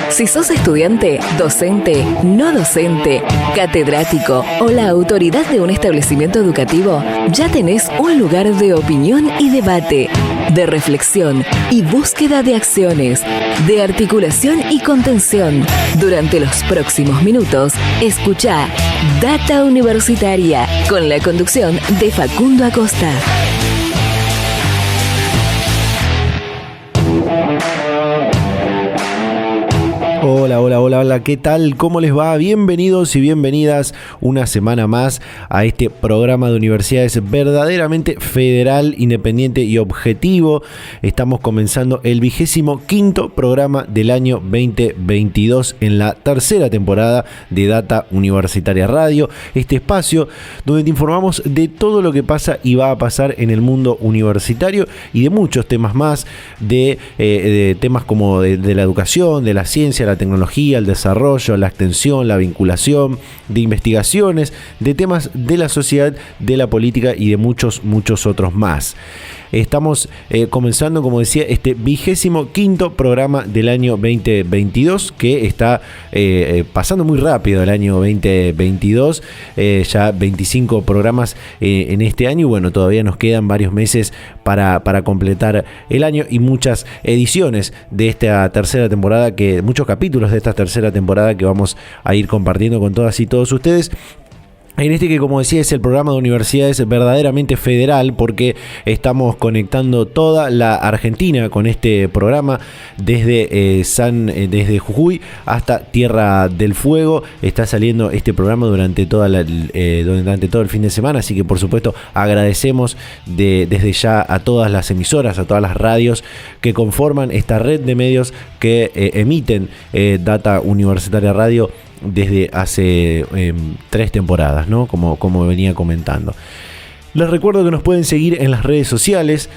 Si sos estudiante, docente, no docente, catedrático o la autoridad de un establecimiento educativo, ya tenés un lugar de opinión y debate, de reflexión y búsqueda de acciones, de articulación y contención. Durante los próximos minutos, escuchá Data Universitaria con la conducción de Facundo Acosta. Hola, ¿qué tal? ¿Cómo les va? Bienvenidos y bienvenidas una semana más a este programa de universidades verdaderamente federal, independiente y objetivo. Estamos comenzando el 25º programa del año 2022 en la tercera temporada de Data Universitaria Radio, este espacio donde te informamos de todo lo que pasa y va a pasar en el mundo universitario y de muchos temas más, de temas como de la educación, de la ciencia, la tecnología, el desarrollo, la extensión, la vinculación, de investigaciones, de temas de la sociedad, de la política y de muchos otros más. Estamos comenzando, como decía, este 25º programa del año 2022, que está pasando muy rápido el año 2022, ya 25 programas en este año, y bueno, todavía nos quedan varios meses para completar el año y muchas ediciones de esta tercera temporada, muchos capítulos de esta tercera temporada que vamos a ir compartiendo con todas y todos ustedes. En este que, como decía, es el programa de universidades verdaderamente federal, porque estamos conectando toda la Argentina con este programa desde Jujuy hasta Tierra del Fuego. Está saliendo este programa durante todo el fin de semana, así que por supuesto agradecemos desde ya a todas las emisoras, a todas las radios que conforman esta red de medios que emiten Data Universitaria Radio desde hace 3 temporadas, ¿no? Como venía comentando. Les recuerdo que nos pueden seguir en las redes sociales,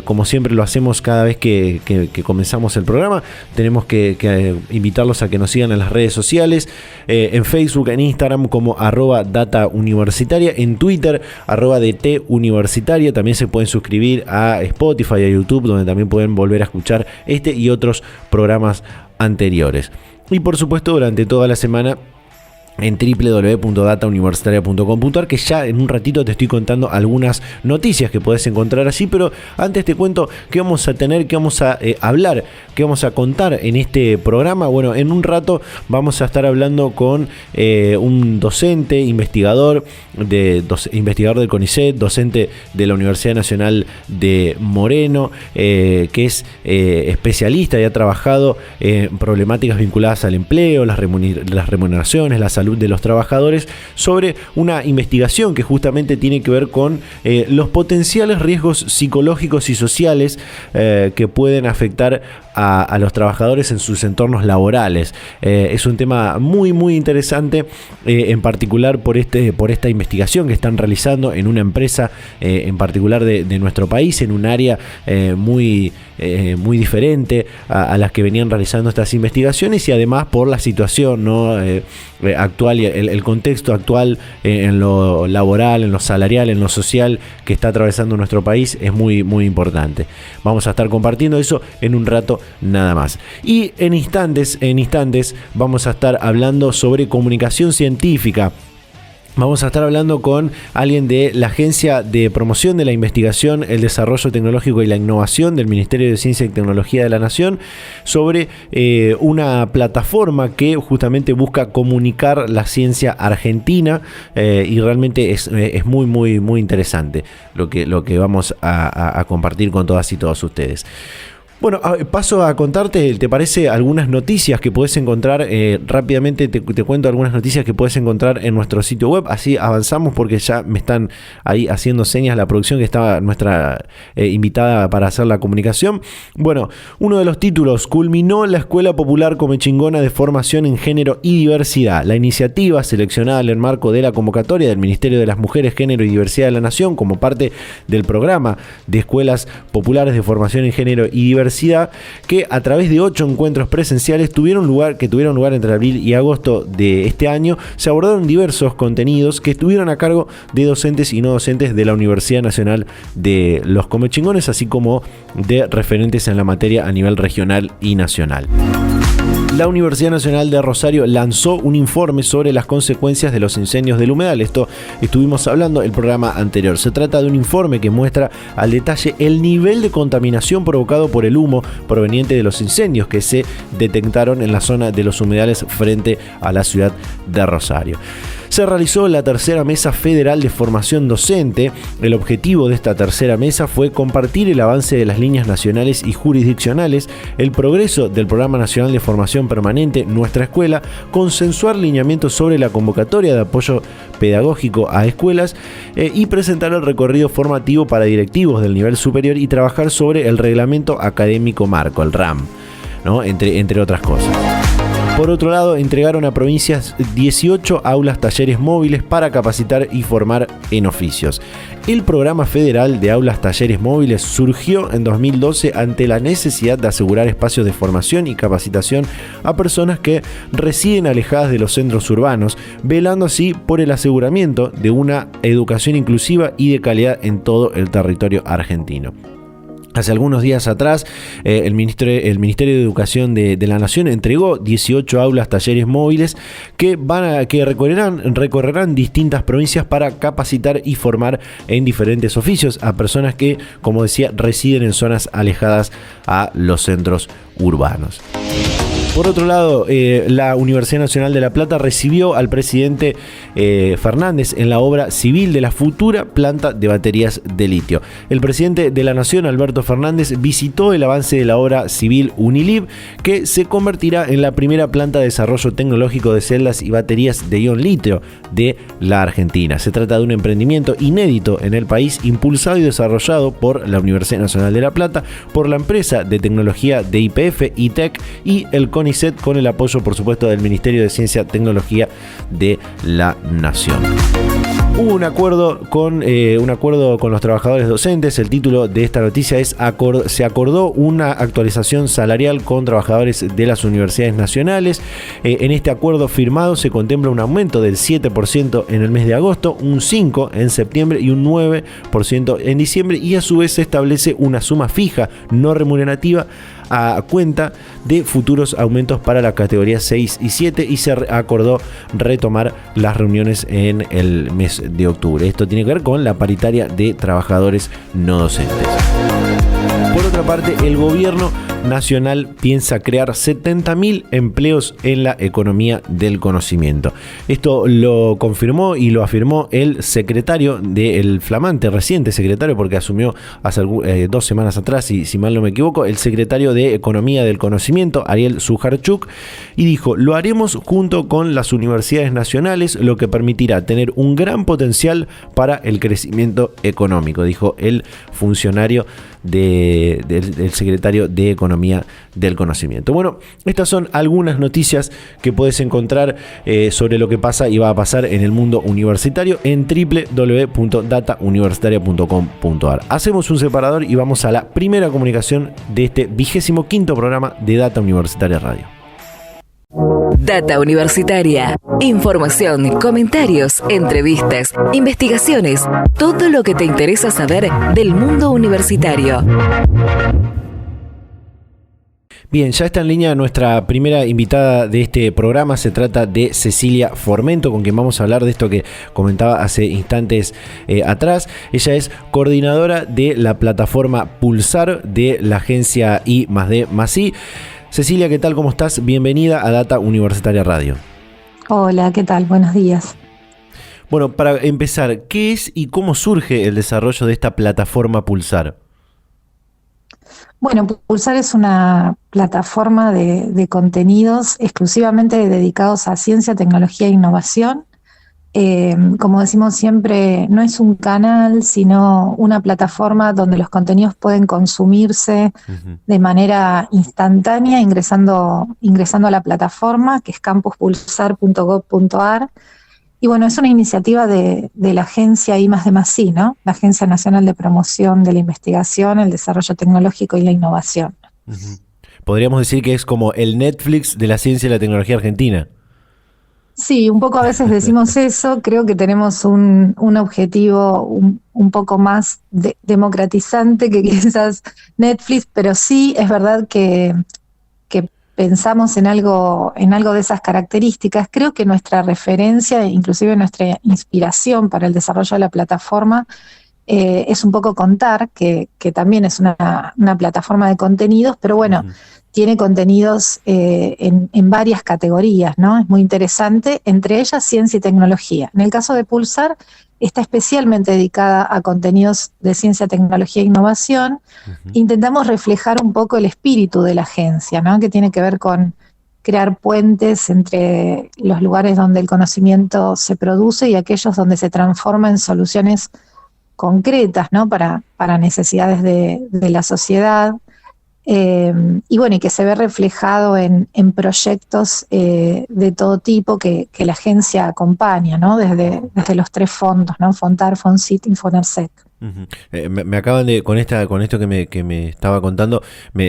como siempre lo hacemos cada vez que comenzamos el programa. Tenemos que invitarlos a que nos sigan en las redes sociales, en Facebook, en Instagram como @datauniversitaria, en Twitter @DTuniversitaria. También se pueden suscribir a Spotify, a YouTube, donde también pueden volver a escuchar este y otros programas anteriores. Y por supuesto, durante toda la semana en www.datauniversitaria.com.ar, que ya en un ratito te estoy contando algunas noticias que podés encontrar allí, pero antes te cuento qué vamos a tener, qué vamos a hablar, qué vamos a contar en este programa. Bueno, en un rato vamos a estar hablando con un docente, investigador del CONICET, docente de la Universidad Nacional de Moreno, que es especialista y ha trabajado en problemáticas vinculadas al empleo, las remuneraciones, la salud de los trabajadores, sobre una investigación que justamente tiene que ver con los potenciales riesgos psicológicos y sociales que pueden afectar a los trabajadores en sus entornos laborales. Es un tema muy interesante, en particular por esta investigación que están realizando en una empresa en particular de nuestro país, en un área muy diferente a las que venían realizando estas investigaciones, y además por la situación, ¿no? Actual y el contexto actual en lo laboral, en lo salarial, en lo social que está atravesando nuestro país es muy importante. Vamos a estar compartiendo eso en un rato nada más. Y en instantes vamos a estar hablando sobre comunicación científica. Vamos a estar hablando con alguien de la Agencia de Promoción de la Investigación, el Desarrollo Tecnológico y la Innovación del Ministerio de Ciencia y Tecnología de la Nación, sobre una plataforma que justamente busca comunicar la ciencia argentina, y realmente es muy interesante lo que vamos a compartir con todas y todos ustedes. Bueno, paso a contarte, ¿te parece? Algunas noticias que podés encontrar rápidamente. Te cuento algunas noticias que podés encontrar en nuestro sitio web. Así avanzamos, porque ya me están ahí haciendo señas la producción, que estaba nuestra invitada para hacer la comunicación. Bueno, uno de los títulos: culminó la Escuela Popular Comechingona de Formación en Género y Diversidad. La iniciativa, seleccionada en el marco de la convocatoria del Ministerio de las Mujeres, Género y Diversidad de la Nación como parte del programa de Escuelas Populares de Formación en Género y Diversidad, que a través de 8 encuentros presenciales que tuvieron lugar entre abril y agosto de este año, se abordaron diversos contenidos que estuvieron a cargo de docentes y no docentes de la Universidad Nacional de los Comechingones, así como de referentes en la materia a nivel regional y nacional. La Universidad Nacional de Rosario lanzó un informe sobre las consecuencias de los incendios del humedal. Esto estuvimos hablando en el programa anterior. Se trata de un informe que muestra al detalle el nivel de contaminación provocado por el humo proveniente de los incendios que se detectaron en la zona de los humedales frente a la ciudad de Rosario. Se realizó la tercera mesa federal de formación docente. El objetivo de esta tercera mesa fue compartir el avance de las líneas nacionales y jurisdiccionales, el progreso del Programa Nacional de Formación Permanente Nuestra Escuela, consensuar lineamientos sobre la convocatoria de apoyo pedagógico a escuelas y presentar el recorrido formativo para directivos del nivel superior y trabajar sobre el reglamento académico marco, el RAM, ¿no? entre otras cosas. Por otro lado, entregaron a provincias 18 aulas talleres móviles para capacitar y formar en oficios. El programa federal de aulas talleres móviles surgió en 2012 ante la necesidad de asegurar espacios de formación y capacitación a personas que residen alejadas de los centros urbanos, velando así por el aseguramiento de una educación inclusiva y de calidad en todo el territorio argentino. Hace algunos días atrás, el Ministerio de Educación de la Nación entregó 18 aulas talleres móviles que recorrerán distintas provincias para capacitar y formar en diferentes oficios a personas que, como decía, residen en zonas alejadas a los centros urbanos. Por otro lado, la Universidad Nacional de La Plata recibió al presidente Fernández en la obra civil de la futura planta de baterías de litio. El presidente de la Nación, Alberto Fernández, visitó el avance de la obra civil Unilib, que se convertirá en la primera planta de desarrollo tecnológico de celdas y baterías de ion litio de la Argentina. Se trata de un emprendimiento inédito en el país, impulsado y desarrollado por la Universidad Nacional de La Plata, por la empresa de tecnología de YPF, ITEC y el CONICET, con el apoyo, por supuesto, del Ministerio de Ciencia y Tecnología de la Nación. Hubo un acuerdo con los trabajadores docentes. El título de esta noticia es se acordó una actualización salarial con trabajadores de las universidades nacionales. En este acuerdo firmado se contempla un aumento del 7% en el mes de agosto, un 5% en septiembre y un 9% en diciembre, y a su vez se establece una suma fija no remunerativa a cuenta de futuros aumentos para las categorías 6 y 7, y se acordó retomar las reuniones en el mes de octubre. Esto tiene que ver con la paritaria de trabajadores no docentes. Por otra parte, el gobierno nacional piensa crear 70.000 empleos en la economía del conocimiento. Esto lo confirmó y lo afirmó el secretario del flamante reciente secretario, porque asumió hace 2 semanas atrás, si mal no me equivoco, el secretario de Economía del Conocimiento, Ariel Sujarchuk, y dijo: lo haremos junto con las universidades nacionales, lo que permitirá tener un gran potencial para el crecimiento económico, dijo el funcionario del secretario de Economía del Conocimiento. Bueno, estas son algunas noticias que puedes encontrar sobre lo que pasa y va a pasar en el mundo universitario en www.datauniversitaria.com.ar. Hacemos un separador y vamos a la primera comunicación de este 25º programa de Data Universitaria Radio. Data Universitaria. Información, comentarios, entrevistas, investigaciones, todo lo que te interesa saber del mundo universitario. Bien, ya está en línea nuestra primera invitada de este programa. Se trata de Cecilia Formento, con quien vamos a hablar de esto que comentaba hace instantes atrás. Ella es coordinadora de la plataforma Pulsar de la agencia I+D+I. Cecilia, ¿qué tal? ¿Cómo estás? Bienvenida a Data Universitaria Radio. Hola, ¿qué tal? Buenos días. Bueno, para empezar, ¿qué es y cómo surge el desarrollo de esta plataforma Pulsar? Bueno, Pulsar es una plataforma de contenidos exclusivamente dedicados a ciencia, tecnología e innovación. Como decimos siempre, no es un canal, sino una plataforma donde los contenidos pueden consumirse de manera instantánea ingresando a la plataforma, que es campuspulsar.gov.ar. Y bueno, es una iniciativa de la agencia I+D+I, ¿no? La Agencia Nacional de Promoción de la Investigación, el Desarrollo Tecnológico y la Innovación. Podríamos decir que es como el Netflix de la ciencia y la tecnología argentina. Sí, un poco a veces decimos eso. Creo que tenemos un objetivo un poco más democratizante que quizás Netflix, pero sí es verdad que pensamos en algo de esas características, creo que nuestra referencia, inclusive nuestra inspiración para el desarrollo de la plataforma, es un poco Contar, que también es una plataforma de contenidos, pero bueno, tiene contenidos en varias categorías, ¿no? Es muy interesante, entre ellas ciencia y tecnología. En el caso de Pulsar, está especialmente dedicada a contenidos de ciencia, tecnología e innovación. Intentamos reflejar un poco el espíritu de la agencia, ¿no? Que tiene que ver con crear puentes entre los lugares donde el conocimiento se produce y aquellos donde se transforma en soluciones concretas, ¿no? Para necesidades de la sociedad. Y bueno, y que se ve reflejado en proyectos de todo tipo que la agencia acompaña, ¿no? Desde los 3 fondos, ¿no? Fontar, Fonsit y Fonersec. Me acaban de, con esto que me estaba contando,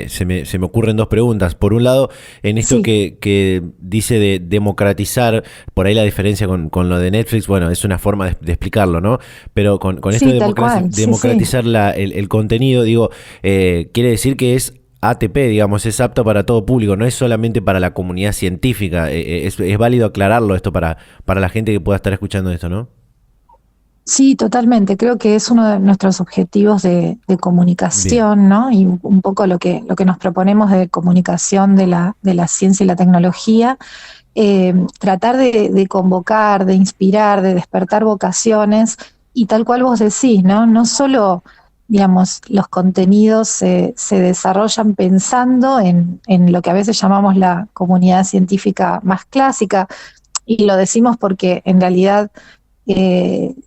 se me ocurren 2 preguntas. Por un lado, en esto que dice de democratizar, por ahí la diferencia con lo de Netflix, bueno, es una forma de explicarlo, ¿no? Pero con esto de democratizar el contenido, digo, quiere decir que es ATP, digamos, es apto para todo público, no es solamente para la comunidad científica. Es válido aclararlo esto para la gente que pueda estar escuchando esto, ¿no? Sí, totalmente. Creo que es uno de nuestros objetivos de comunicación, bien, ¿no? Y un poco lo que nos proponemos de comunicación de la ciencia y la tecnología, tratar de convocar, de inspirar, de despertar vocaciones, y tal cual vos decís, ¿no? No solo, digamos, los contenidos se desarrollan pensando en lo que a veces llamamos la comunidad científica más clásica, y lo decimos porque en realidad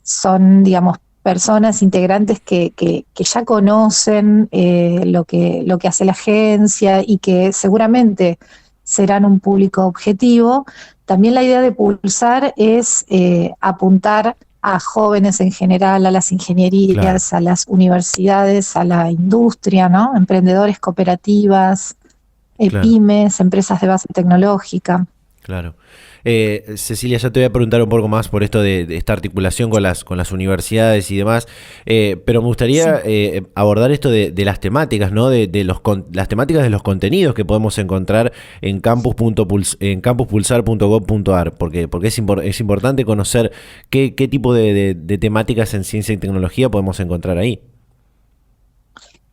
son, digamos, personas integrantes que ya conocen lo que hace la agencia y que seguramente serán un público objetivo. También la idea de Pulsar es apuntar a jóvenes en general, a las ingenierías, claro, a las universidades, a la industria, ¿no? Emprendedores, cooperativas, claro, pymes, empresas de base tecnológica. Claro. Cecilia, ya te voy a preguntar un poco más por esto de esta articulación con las universidades y demás, pero me gustaría abordar esto de las temáticas, ¿no? De las temáticas de los contenidos que podemos encontrar en campuspulsar.gov.ar, porque es importante conocer qué tipo de temáticas en ciencia y tecnología podemos encontrar ahí.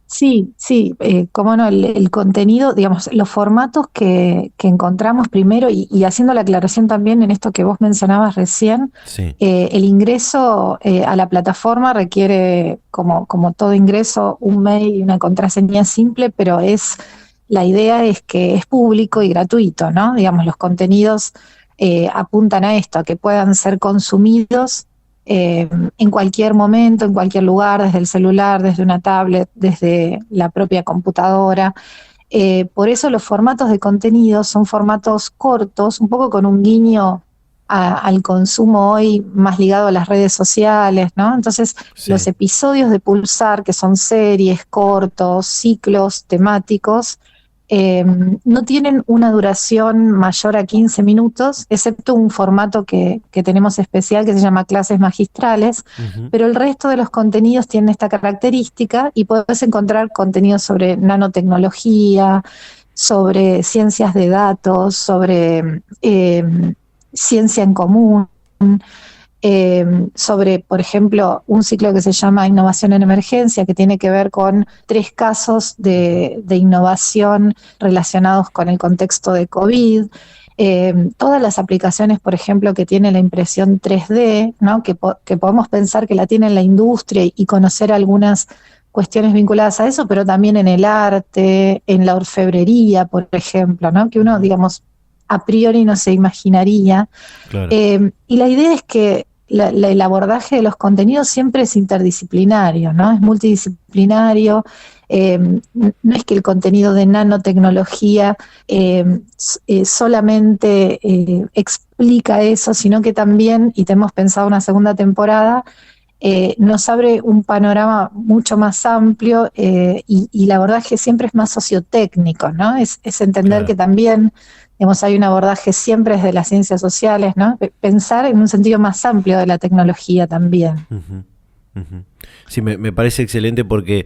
Sí, cómo no, el contenido, digamos, los formatos que encontramos primero, y haciendo la aclaración también en esto que vos mencionabas recién, el ingreso a la plataforma requiere, como todo ingreso, un mail y una contraseña simple, pero la idea es que es público y gratuito, ¿no? Digamos, los contenidos apuntan a esto, a que puedan ser consumidos en cualquier momento, en cualquier lugar, desde el celular, desde una tablet, desde la propia computadora. Por eso los formatos de contenido son formatos cortos, un poco con un guiño al consumo hoy más ligado a las redes sociales, ¿no? Entonces, los episodios de Pulsar, que son series, cortos, ciclos temáticos, no tienen una duración mayor a 15 minutos, excepto un formato que tenemos especial que se llama clases magistrales, pero el resto de los contenidos tienen esta característica y podés encontrar contenidos sobre nanotecnología, sobre ciencias de datos, sobre ciencia en común, sobre, por ejemplo, un ciclo que se llama Innovación en Emergencia, que tiene que ver con 3 casos de innovación relacionados con el contexto de COVID, todas las aplicaciones, por ejemplo, que tiene la impresión 3D, ¿no? que podemos pensar que la tiene en la industria y conocer algunas cuestiones vinculadas a eso, pero también en el arte, en la orfebrería, por ejemplo, ¿no? Que uno, digamos, a priori no se imaginaría. Claro. Y la idea es que el abordaje de los contenidos siempre es interdisciplinario, ¿no? Es multidisciplinario. No es que el contenido de nanotecnología solamente explica eso, sino que también, y tenemos pensado una segunda temporada, nos abre un panorama mucho más amplio y el abordaje siempre es más sociotécnico, ¿no? Es entender, claro, que también, digamos, hay un abordaje siempre desde las ciencias sociales, ¿no? Pensar en un sentido más amplio de la tecnología también. Sí, me parece excelente porque,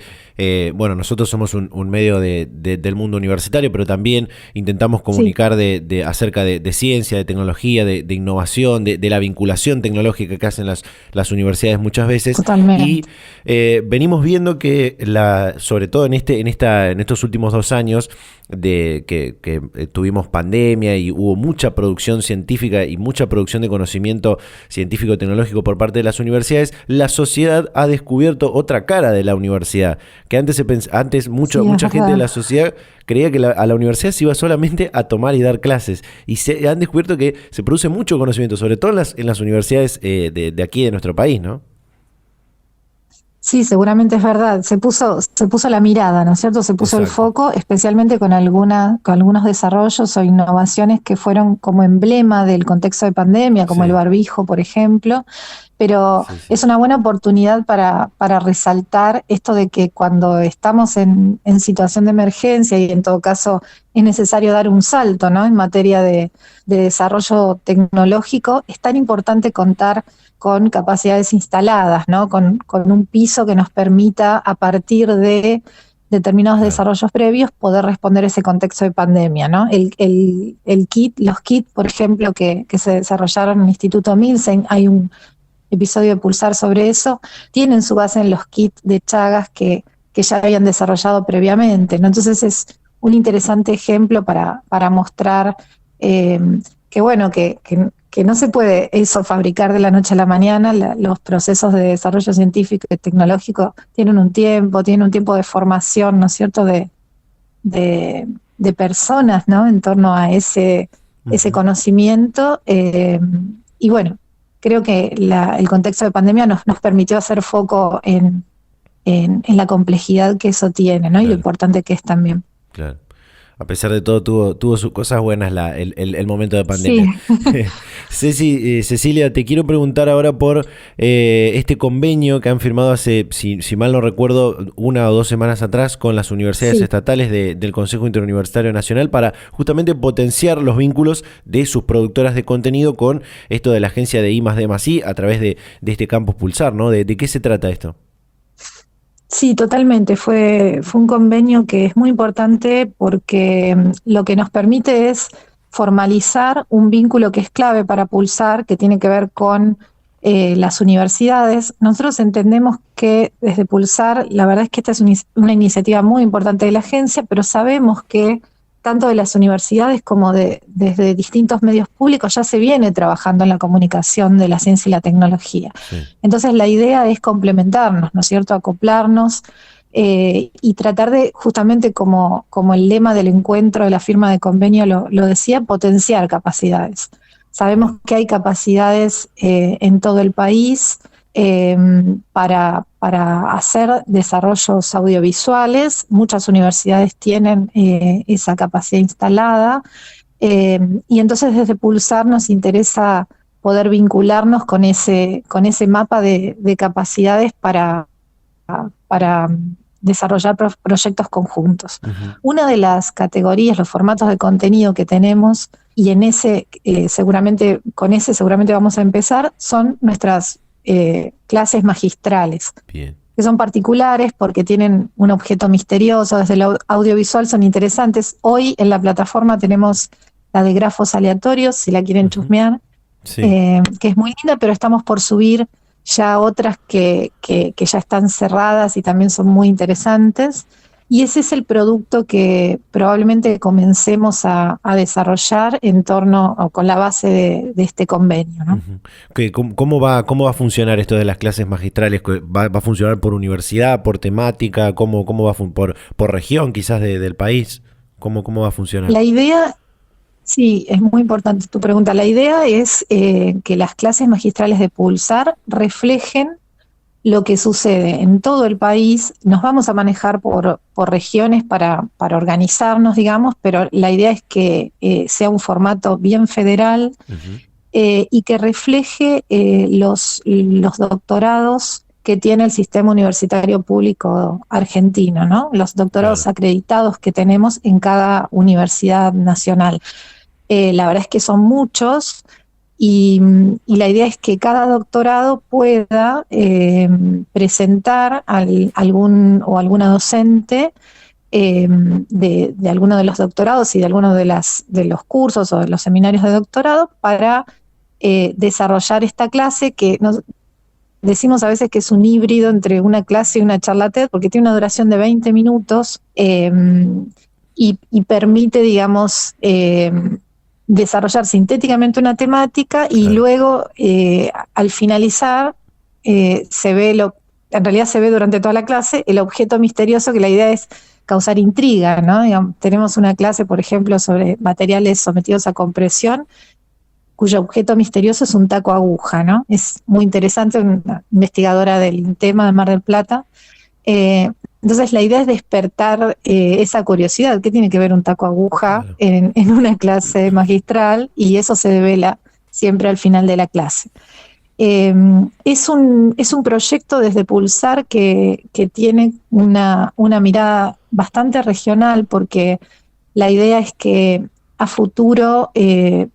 bueno, nosotros somos un medio del mundo universitario, pero también intentamos Sí, comunicar acerca de ciencia, de tecnología, de innovación, de la vinculación tecnológica que hacen las universidades muchas veces. Y totalmente. venimos viendo que, sobre todo en estos últimos 2 años, que tuvimos pandemia y hubo mucha producción científica y mucha producción de conocimiento científico-tecnológico por parte de las universidades, la sociedad ha descubierto otra cara de la universidad, que antes Sí, es mucha gente de verdad. la sociedad creía que a la universidad se iba solamente a tomar y dar clases, y se han descubierto que se produce mucho conocimiento, sobre todo en las universidades de aquí de nuestro país, ¿no? Sí, seguramente es verdad. Se puso la mirada, ¿no es cierto? Se puso el Exacto. foco, especialmente con algunos desarrollos o innovaciones que fueron como emblema del contexto de pandemia, como el Sí, barbijo, por ejemplo. Pero sí, sí. es una buena oportunidad para resaltar esto de que cuando estamos en situación de emergencia y en todo caso es necesario dar un salto, ¿no? En materia de desarrollo tecnológico, es tan importante contar con capacidades instaladas, ¿no? Con un piso que nos permita, a partir de determinados Claro. desarrollos previos, poder responder a ese contexto de pandemia, ¿no? Los kits, por ejemplo, que se desarrollaron en el Instituto Milsen, hay un episodio de Pulsar sobre eso, tienen su base en los kits de Chagas que ya habían desarrollado previamente, ¿no? Entonces es un interesante ejemplo para mostrar eh, que bueno, que no se puede eso fabricar de la noche a la mañana. Los procesos de desarrollo científico y tecnológico tienen un tiempo de formación, ¿no es cierto?, de personas, ¿no?, en torno a ese Ujú. conocimiento. Y bueno, creo que el contexto de pandemia nos permitió hacer foco en la complejidad que eso tiene, ¿no?, y lo Claro, importante que es también. claro. A pesar de todo, tuvo sus cosas buenas el momento de Sí, pandemia. Cecilia, te quiero preguntar ahora por este convenio que han firmado hace, si mal no recuerdo, 1 o 2 semanas atrás con las universidades sí. estatales del Consejo Interuniversitario Nacional para justamente potenciar los vínculos de sus productoras de contenido con esto de la agencia de I+D+I a través de este campus Pulsar, ¿no? ¿De qué se trata esto? Sí, totalmente. Fue un convenio que es muy importante porque lo que nos permite es formalizar un vínculo que es clave para Pulsar, que tiene que ver con las universidades. Nosotros entendemos que desde Pulsar, la verdad es que esta es una iniciativa muy importante de la agencia, pero sabemos que tanto de las universidades como desde distintos medios públicos ya se viene trabajando en la comunicación de la ciencia y la tecnología. Sí, Entonces la idea es complementarnos, ¿no es cierto?, acoplarnos y tratar de, justamente como el lema del encuentro de la firma de convenio lo decía, potenciar capacidades. Sabemos que hay capacidades en todo el país eh, para hacer desarrollos audiovisuales. Muchas universidades tienen esa capacidad instalada y entonces desde Pulsar nos interesa poder vincularnos con ese mapa de capacidades para desarrollar proyectos conjuntos. ujú, Una de las categorías, los formatos de contenido que tenemos, y con ese seguramente vamos a empezar, son nuestras clases magistrales, bien, que son particulares porque tienen un objeto misterioso. Desde el audiovisual son interesantes. Hoy en la plataforma tenemos la de grafos aleatorios, si la quieren ujú, chusmear, sí. que es muy linda, pero estamos por subir ya otras que ya están cerradas y también son muy interesantes. Y ese es el producto que probablemente comencemos a desarrollar en torno o con la base de este convenio, ¿no? Ujú. ¿Cómo va a funcionar esto de las clases magistrales? ¿Va a funcionar por universidad, por temática? ¿Cómo va por región quizás del país? ¿Cómo va a funcionar? La idea, sí, es muy importante tu pregunta. La idea es que las clases magistrales de Pulsar reflejen lo que sucede en todo el país. Nos vamos a manejar por regiones para organizarnos, digamos, pero la idea es que sea un formato bien federal Ujú, y que refleje los doctorados que tiene el sistema universitario público argentino, ¿no? Los doctorados claro. acreditados que tenemos en cada universidad nacional. La verdad es que son muchos y la idea es que cada doctorado pueda presentar algún o alguna docente de alguno de los doctorados y de alguno de los cursos o de los seminarios de doctorado para desarrollar esta clase que decimos a veces que es un híbrido entre una clase y una charla TED, porque tiene una duración de 20 minutos y permite, digamos, desarrollar sintéticamente una temática y luego, al finalizar, en realidad se ve durante toda la clase el objeto misterioso, que la idea es causar intriga, ¿no? Digamos, tenemos una clase, por ejemplo, sobre materiales sometidos a compresión, cuyo objeto misterioso es un taco aguja, ¿no? Es muy interesante, una investigadora del tema de Mar del Plata. Entonces la idea es despertar esa curiosidad. ¿Qué tiene que ver un taco aguja en una clase magistral? Y eso se devela siempre al final de la clase. Es un proyecto desde Pulsar que tiene una mirada bastante regional, porque la idea es que a futuro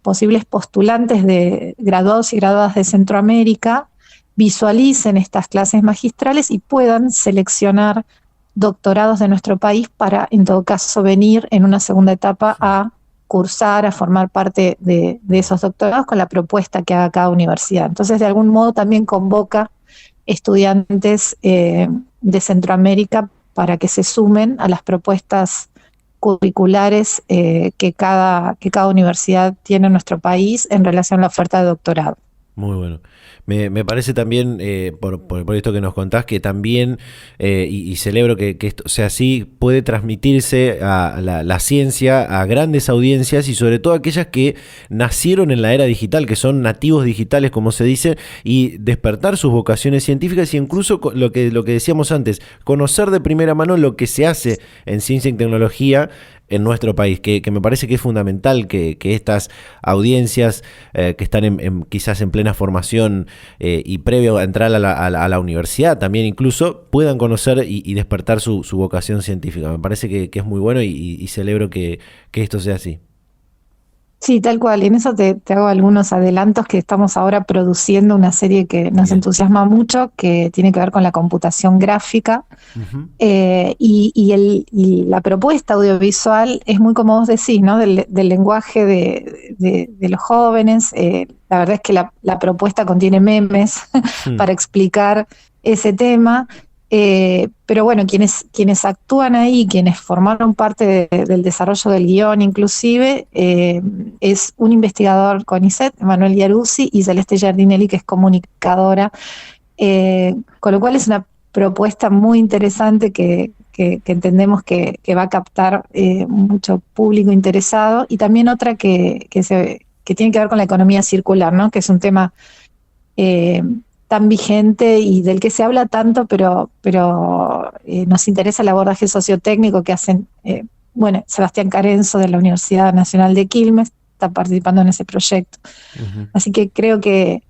posibles postulantes de graduados y graduadas de Centroamérica visualicen estas clases magistrales y puedan seleccionar doctorados de nuestro país para, en todo caso, venir en una segunda etapa a cursar, a formar parte de esos doctorados con la propuesta que haga cada universidad. Entonces, de algún modo también convoca estudiantes de Centroamérica para que se sumen a las propuestas curriculares que cada universidad tiene en nuestro país en relación a la oferta de doctorado. Muy bueno. Me parece también, por esto que nos contás, que también, y celebro que esto sea así, puede transmitirse a la ciencia a grandes audiencias y sobre todo aquellas que nacieron en la era digital, que son nativos digitales, como se dice, y despertar sus vocaciones científicas y incluso lo que decíamos antes, conocer de primera mano lo que se hace en ciencia y tecnología en nuestro país, que me parece que es fundamental que estas audiencias que están quizás en plena formación y previo a entrar a la universidad también incluso, puedan conocer y despertar su vocación científica. Me parece que es muy bueno y celebro que esto sea así. Sí, tal cual. Y en eso te hago algunos adelantos, que estamos ahora produciendo una serie que nos entusiasma mucho, que tiene que ver con la computación gráfica. Uh-huh. Y la propuesta audiovisual es muy, como vos decís, ¿no? Del lenguaje de los jóvenes. La verdad es que la propuesta contiene memes para explicar ese tema. Pero bueno, quienes actúan ahí, quienes formaron parte del desarrollo del guión inclusive, es un investigador CONICET, Emanuel Iaruzzi, y Celeste Giardinelli, que es comunicadora, con lo cual es una propuesta muy interesante que entendemos que va a captar mucho público interesado, y también otra que tiene que ver con la economía circular, ¿no? Que es un tema tan vigente y del que se habla tanto, pero nos interesa el abordaje sociotécnico que hacen, Sebastián Carenzo de la Universidad Nacional de Quilmes está participando en ese proyecto. Uh-huh. Así que creo que,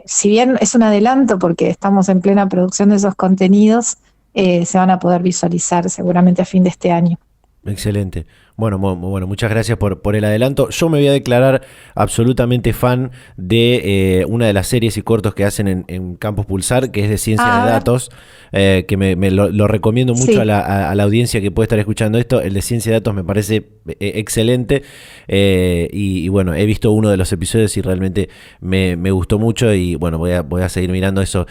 si bien es un adelanto porque estamos en plena producción de esos contenidos, se van a poder visualizar seguramente a fin de este año. Excelente. Bueno, muchas gracias por el adelanto. Yo me voy a declarar absolutamente fan de una de las series y cortos que hacen en Campus Pulsar, que es de ciencia de datos, que lo recomiendo mucho a la audiencia que puede estar escuchando esto. El de ciencia de datos me parece excelente, y bueno, he visto uno de los episodios y realmente me gustó mucho, y bueno, voy a seguir mirando esto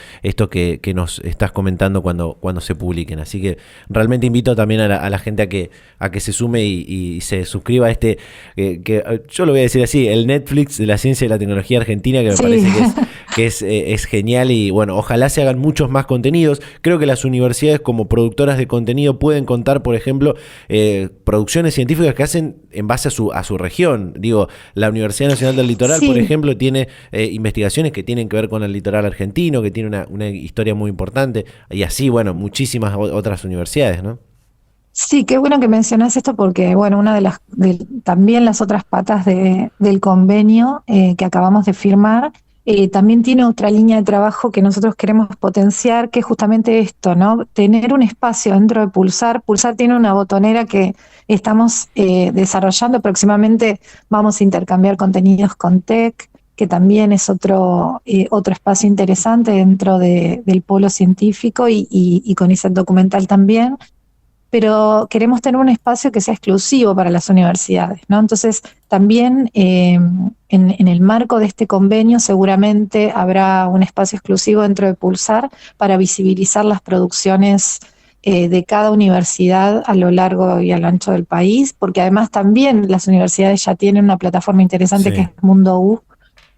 que nos estás comentando cuando se publiquen. Así que realmente invito también a la gente a que se sume y se suscriba a que yo lo voy a decir así, el Netflix de la ciencia y la tecnología argentina, que me parece que es genial. Y bueno, ojalá se hagan muchos más contenidos. Creo que las universidades, como productoras de contenido, pueden contar, por ejemplo, producciones científicas que hacen en base a su región. Digo, la Universidad Nacional del Litoral, por ejemplo, tiene investigaciones que tienen que ver con el litoral argentino, que tiene una historia muy importante, y así, bueno, muchísimas otras universidades, ¿no? Sí, qué bueno que mencionas esto, porque bueno, una de también las otras patas del convenio que acabamos de firmar, también tiene otra línea de trabajo que nosotros queremos potenciar, que es justamente esto, ¿no? Tener un espacio dentro de Pulsar. Pulsar tiene una botonera que estamos desarrollando. Próximamente vamos a intercambiar contenidos con TEC, que también es otro espacio interesante dentro del polo científico y CONICET Documental también, pero queremos tener un espacio que sea exclusivo para las universidades, ¿no? Entonces, también en el marco de este convenio seguramente habrá un espacio exclusivo dentro de Pulsar para visibilizar las producciones de cada universidad a lo largo y a lo ancho del país, porque además también las universidades ya tienen una plataforma interesante que es Mundo U,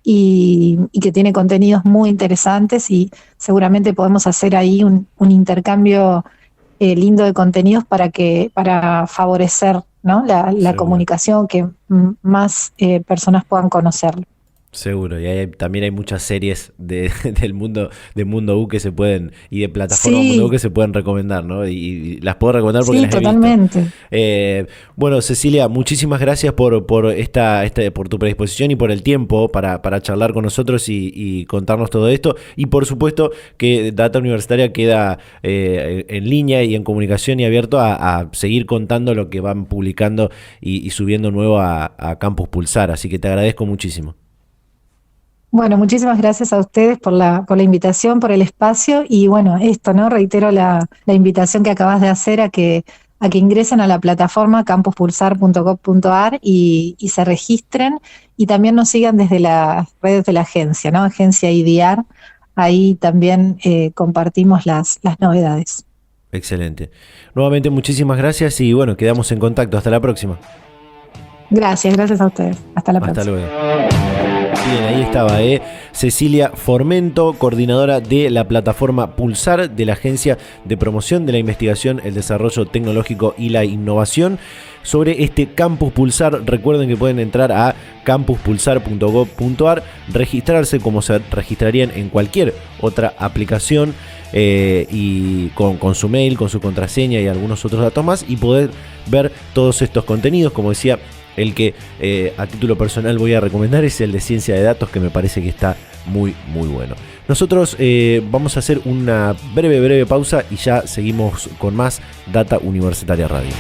y que tiene contenidos muy interesantes, y seguramente podemos hacer ahí un intercambio lindo de contenidos para favorecer, ¿no? la comunicación, que más personas puedan conocerlo. Seguro, y también hay muchas series del mundo de Mundo U que se pueden, y de plataforma Mundo U que se pueden recomendar, ¿no? Y las puedo recomendar porque las totalmente. He visto. Bueno, Cecilia, muchísimas gracias por tu predisposición y por el tiempo para charlar con nosotros y contarnos todo esto. Y por supuesto que Data Universitaria queda en línea y en comunicación y abierto a seguir contando lo que van publicando y subiendo nuevo a Campus Pulsar. Así que te agradezco muchísimo. Bueno, muchísimas gracias a ustedes por la invitación, por el espacio, y bueno, esto, ¿no? Reitero la invitación que acabas de hacer a que ingresen a la plataforma campuspulsar.gov.ar y se registren, y también nos sigan desde las redes de la agencia, ¿no? Agencia IDIAR, ahí también compartimos las novedades. Excelente. Nuevamente muchísimas gracias y bueno, quedamos en contacto. Hasta la próxima. Gracias a ustedes. Hasta la próxima. Hasta luego. Bien, ahí estaba Cecilia Formento, coordinadora de la plataforma Pulsar de la Agencia de Promoción de la Investigación, el Desarrollo Tecnológico y la Innovación, sobre este Campus Pulsar. Recuerden que pueden entrar a campuspulsar.gov.ar, registrarse como se registrarían en cualquier otra aplicación, y con su mail, con su contraseña y algunos otros datos más, y poder ver todos estos contenidos. Como decía, el que a título personal voy a recomendar es el de Ciencia de Datos, que me parece que está muy bueno. Nosotros vamos a hacer una breve pausa y ya seguimos con más Data Universitaria Radio.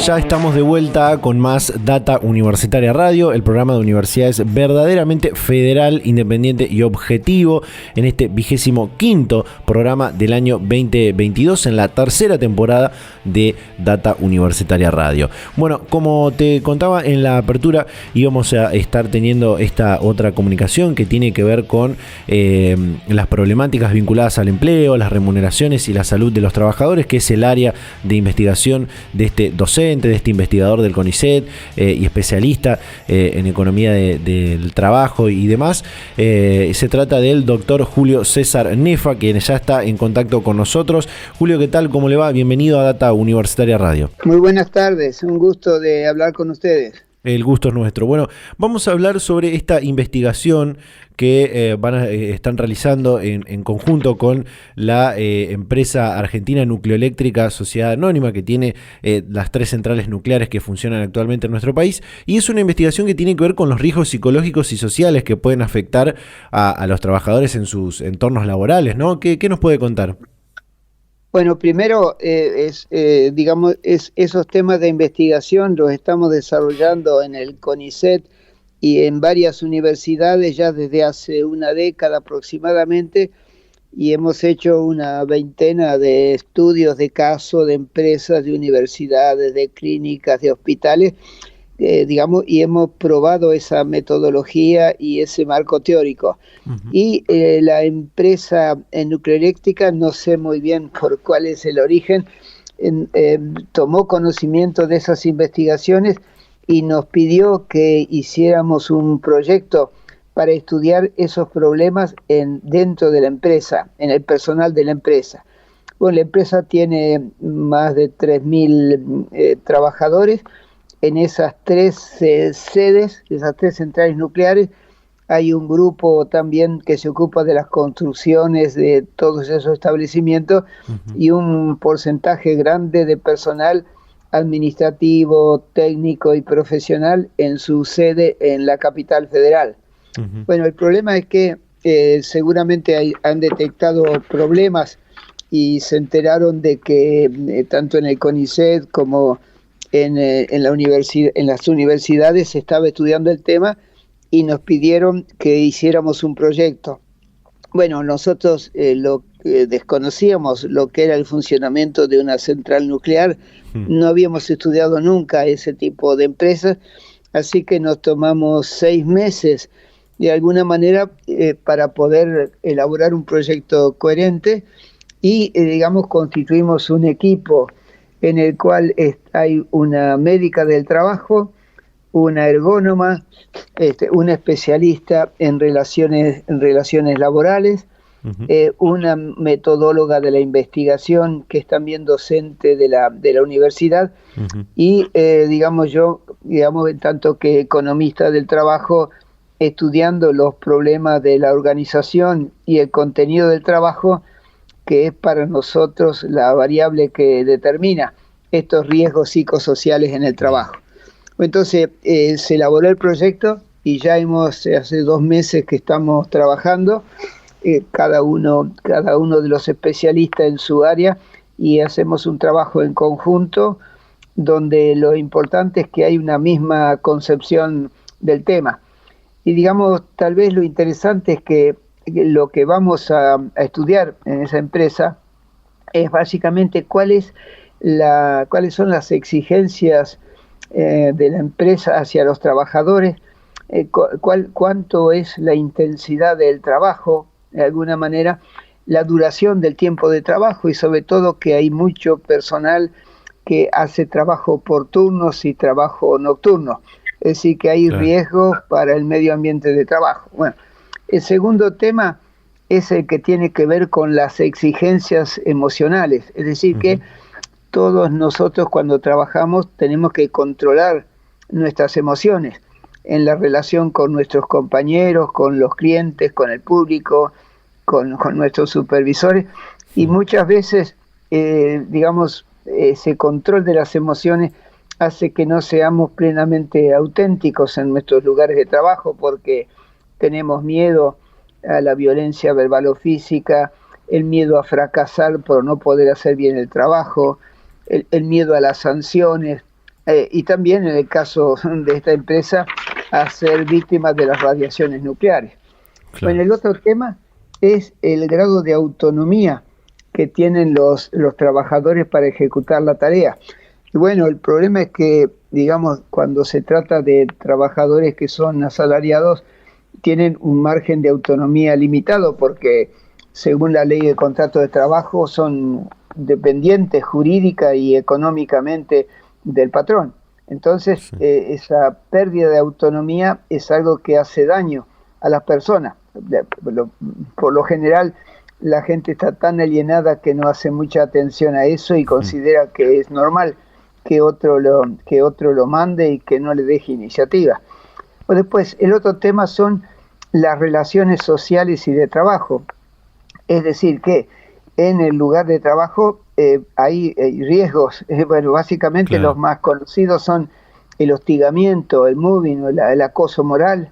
Ya estamos de vuelta con más Data Universitaria Radio, el programa de universidades verdaderamente federal, independiente y objetivo, en este 25º programa del año 2022, en la tercera temporada de Data Universitaria Radio. Bueno, como te contaba en la apertura, íbamos a estar teniendo esta otra comunicación que tiene que ver con las problemáticas vinculadas al empleo, las remuneraciones y la salud de los trabajadores, que es el área de investigación de este docente, de este investigador del CONICET y especialista en economía del trabajo y demás. Se trata del doctor Julio César Nefa, quien ya está en contacto con nosotros. Julio, ¿qué tal? ¿Cómo le va? Bienvenido a Data Universitaria Radio. Muy buenas tardes, un gusto de hablar con ustedes. El gusto es nuestro. Bueno, vamos a hablar sobre esta investigación que están realizando en conjunto con la empresa argentina Nucleoeléctrica Sociedad Anónima, que tiene las 3 centrales nucleares que funcionan actualmente en nuestro país, y es una investigación que tiene que ver con los riesgos psicológicos y sociales que pueden afectar a los trabajadores en sus entornos laborales, ¿no? ¿Qué nos puede contar? Bueno, primero, esos temas de investigación los estamos desarrollando en el CONICET y en varias universidades ya desde hace una década aproximadamente, y hemos hecho una veintena de estudios de caso de empresas, de universidades, de clínicas, de hospitales, y hemos probado esa metodología y ese marco teórico. Uh-huh. Y la empresa nucleoeléctrica, no sé muy bien por cuál es el origen, tomó conocimiento de esas investigaciones y nos pidió que hiciéramos un proyecto para estudiar esos problemas dentro de la empresa, en el personal de la empresa. Bueno, la empresa tiene más de 3.000 trabajadores. En esas 3 sedes, esas 3 centrales nucleares, hay un grupo también que se ocupa de las construcciones de todos esos establecimientos, uh-huh, y un porcentaje grande de personal administrativo, técnico y profesional en su sede en la capital federal. Uh-huh. Bueno, el problema es que seguramente han detectado problemas y se enteraron de que tanto en el CONICET como en las universidades se estaba estudiando el tema y nos pidieron que hiciéramos un proyecto. Bueno, nosotros desconocíamos lo que era el funcionamiento de una central nuclear, no habíamos estudiado nunca ese tipo de empresas, así que nos tomamos 6 meses de alguna manera para poder elaborar un proyecto coherente y, digamos, constituimos un equipo en el cual hay una médica del trabajo, una ergónoma, una especialista en relaciones laborales, una metodóloga de la investigación que es también docente de la universidad, y yo, en tanto que economista del trabajo, estudiando los problemas de la organización y el contenido del trabajo, que es para nosotros la variable que determina estos riesgos psicosociales en el trabajo. Entonces se elaboró el proyecto y ya hace 2 meses que estamos trabajando, cada uno de los especialistas en su área, y hacemos un trabajo en conjunto donde lo importante es que hay una misma concepción del tema. Y digamos, tal vez lo interesante es que lo que vamos a estudiar en esa empresa es básicamente cuáles son las exigencias de la empresa hacia los trabajadores, cuánto es la intensidad del trabajo, de alguna manera, la duración del tiempo de trabajo, y sobre todo que hay mucho personal que hace trabajo por turnos y trabajo nocturno, es decir, que hay riesgos para el medio ambiente de trabajo. Bueno, el segundo tema es el que tiene que ver con las exigencias emocionales, es decir, que todos nosotros cuando trabajamos tenemos que controlar nuestras emociones en la relación con nuestros compañeros, con los clientes, con el público, con nuestros supervisores, y muchas veces, ese control de las emociones hace que no seamos plenamente auténticos en nuestros lugares de trabajo, porque tenemos miedo a la violencia verbal o física, el miedo a fracasar por no poder hacer bien el trabajo, el miedo a las sanciones, y también en el caso de esta empresa a ser víctimas de las radiaciones nucleares. Claro. Bueno, el otro tema es el grado de autonomía que tienen los trabajadores para ejecutar la tarea. Y bueno, el problema es que, cuando se trata de trabajadores que son asalariados, tienen un margen de autonomía limitado, porque según la ley de contrato de trabajo son dependientes jurídica y económicamente del patrón. Entonces, esa pérdida de autonomía es algo que hace daño a las personas. Por lo general, la gente está tan alienada que no hace mucha atención a eso y considera que es normal que otro lo mande y que no le deje iniciativa. Después, el otro tema son las relaciones sociales y de trabajo. Es decir, que en el lugar de trabajo hay riesgos. Básicamente los más conocidos son el hostigamiento, el mobbing, el acoso moral,